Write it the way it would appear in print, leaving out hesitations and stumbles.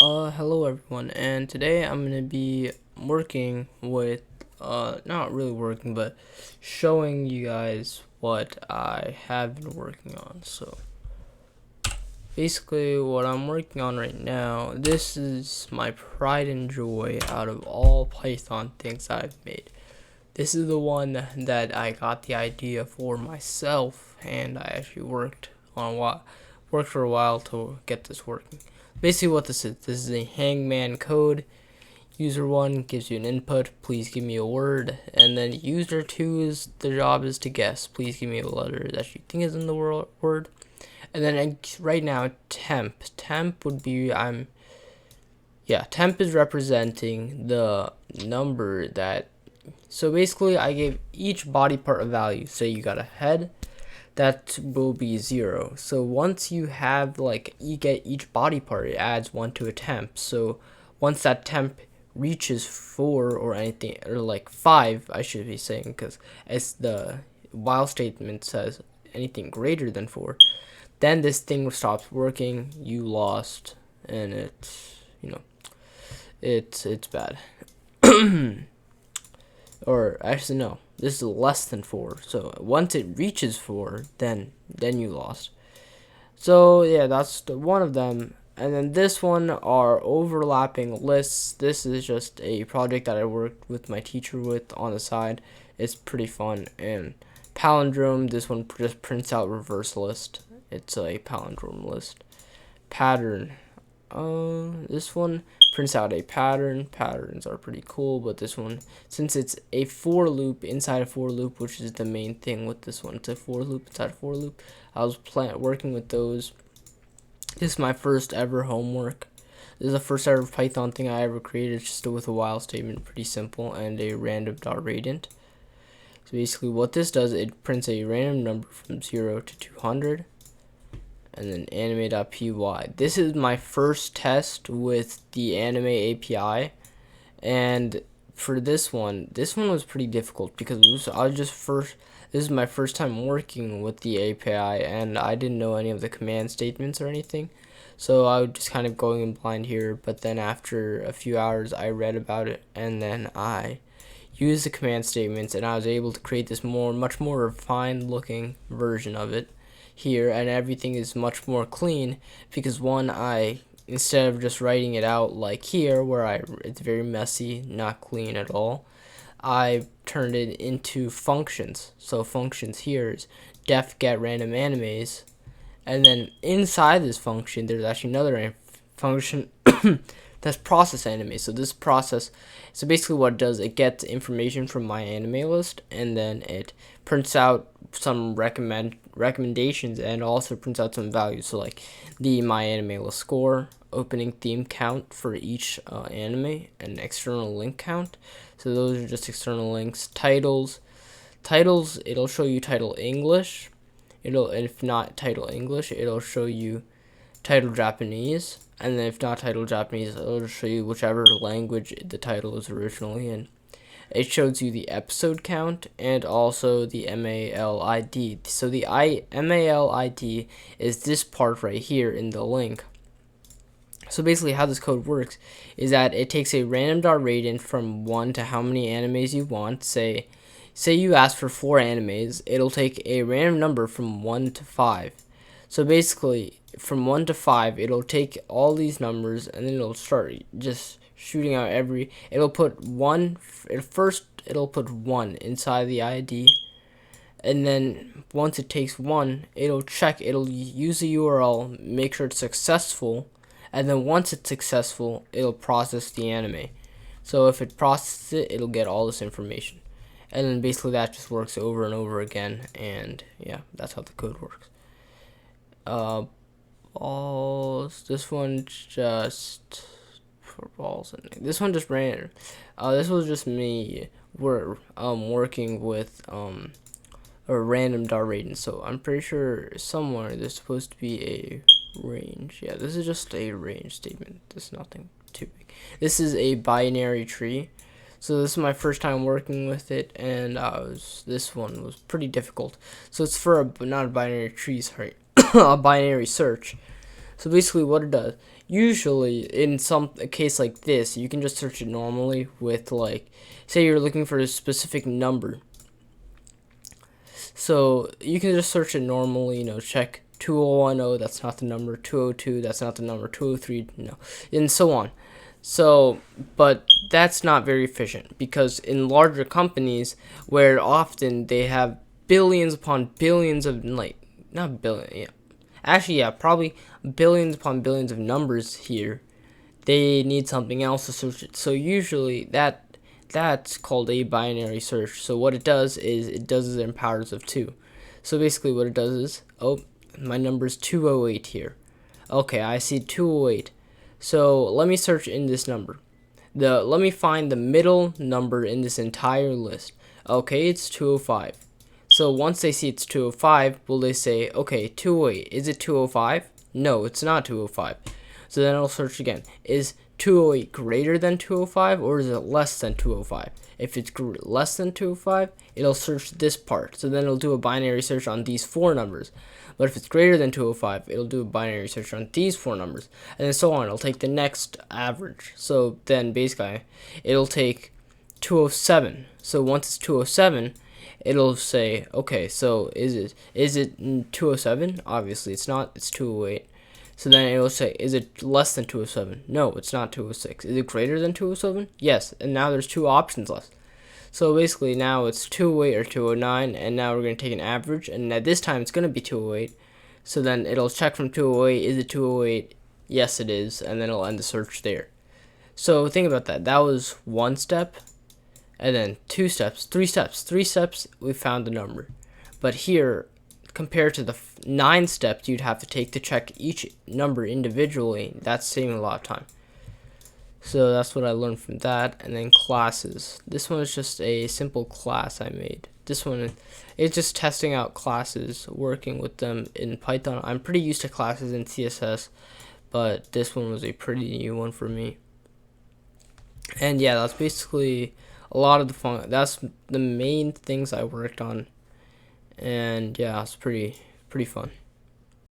Hello everyone, and today I'm gonna be working with, not really working, but showing you guys what I have been working on. So, basically what I'm working on right now, this is my pride and joy out of all Python things I've made. This is the one that I got the idea for myself, and I actually worked for a while to get this working. Basically what this is a hangman code. User 1 gives you an input, please give me a word, and then user 2 is the job is to guess, please give me a letter that you think is in the word. And then right now temp would be temp is representing the number that, so basically I gave each body part a value. Say you got a head, that will be 0. So once you have, you get each body part, it adds 1 to a temp. So once that temp reaches 4 or anything, or 5, I should be saying, because as the while statement says anything greater than 4, then this thing stops working, you lost, and it's bad. Or actually no, this is less than 4. So once it reaches 4, then you lost. So yeah, that's one of them. And then this one are overlapping lists. This is just a project that I worked with my teacher with on the side. It's pretty fun. And palindrome, this one just prints out reverse list. It's a palindrome list. Pattern, this one prints out a pattern. Patterns are pretty cool, but this one, since it's a for loop inside a for loop, which is the main thing with this one, it's a for loop inside a for loop. I was working with those. This is my first ever homework. This is the first ever Python thing I ever created, just with a while statement, pretty simple, and a random.radiant. So basically what this does, it prints a random number from 0 to 200. And then anime.py. This is my first test with the anime API, and for this one was pretty difficult because this is my first time working with the API, and I didn't know any of the command statements or anything, so I was just kind of going in blind here. But then after a few hours I read about it, and then I used the command statements, and I was able to create this much more refined looking version of it here, and everything is much more clean because instead of just writing it out like here where it's very messy, not clean at all, I turned it into functions. So functions here is def get random animes, and then inside this function there's actually another function that's process anime. So basically what it does, it gets information from my anime list, and then it prints out some recommendations, and also prints out some values. So the my anime list score, opening theme count for each anime, and external link count. So those are just external links. Titles, it'll show you title English. If not title English, it'll show you title Japanese. And then if not title Japanese, it'll show you whichever language the title was originally in. It shows you the episode count and also the MALID. So the MALID is this part right here in the link. So basically how this code works is that it takes a random.radiant from 1 to how many animes you want. Say you ask for 4 animes, it'll take a random number from 1 to 5. So basically from 1 to 5, it'll take all these numbers, and then it'll start just shooting out it'll put 1 inside the ID, and then once it takes 1, it'll use the URL, make sure it's successful, and then once it's successful, it'll process the anime. So if it processes it, it'll get all this information, and then basically that just works over and over again. And yeah, that's how the code works. Balls, this one just for balls, and this one just ran. This was just me working with a random.radiant. So I'm pretty sure somewhere there's supposed to be a range. Yeah, this is just a range statement. There's nothing too big. This is a binary tree. So this is my first time working with it, and this one was pretty difficult. So it's for not a binary tree, sorry, a binary search. So basically what it does, usually in some a case like this, you can just search it normally with, like, say you're looking for a specific number. So you can just search it normally, check 2010, that's not the number, 202, that's not the number, 203, no, and so on. So, but that's not very efficient, because in larger companies where often they have billions upon billions of, like, not billion, yeah, actually, yeah, probably billions upon billions of numbers here, they need something else to search it. So usually that's called a binary search. So what it does is it does it in powers of 2. So basically what it does is, oh, my number is 208 here. Okay, I see 208. So let me search in this number. Let me find the middle number in this entire list. Okay, it's 205. So once they see it's 205, will they say, okay, 208, is it 205? No, it's not 205. So then it'll search again. Is 208 greater than 205, or is it less than 205? If it's less than 205, it'll search this part. So then it'll do a binary search on these 4 numbers. But if it's greater than 205, it'll do a binary search on these 4 numbers. And then so on. It'll take the next average. So then basically, it'll take 207. So once it's 207, it'll say, okay, so is it 207? Obviously it's not, it's 208. So then it will say, is it less than 207? No, it's not 206. Is it greater than 207? Yes, and now there's 2 options left. So basically now it's 208 or 209, and now we're going to take an average, and at this time it's going to be 208. So then it'll check from 208, is it 208? Yes, it is, and then it'll end the search there. So think about that. That was 1 step, and then 2 steps, 3 steps. 3 steps, we found the number. But here, compared to the 9 steps you'd have to take to check each number individually, that's saving a lot of time. So that's what I learned from that. And then classes. This one is just a simple class I made. This one is just testing out classes, working with them in Python. I'm pretty used to classes in CSS, but this one was a pretty new one for me. And yeah, that's basically a lot of the fun. That's the main things I worked on. And yeah, it's pretty fun.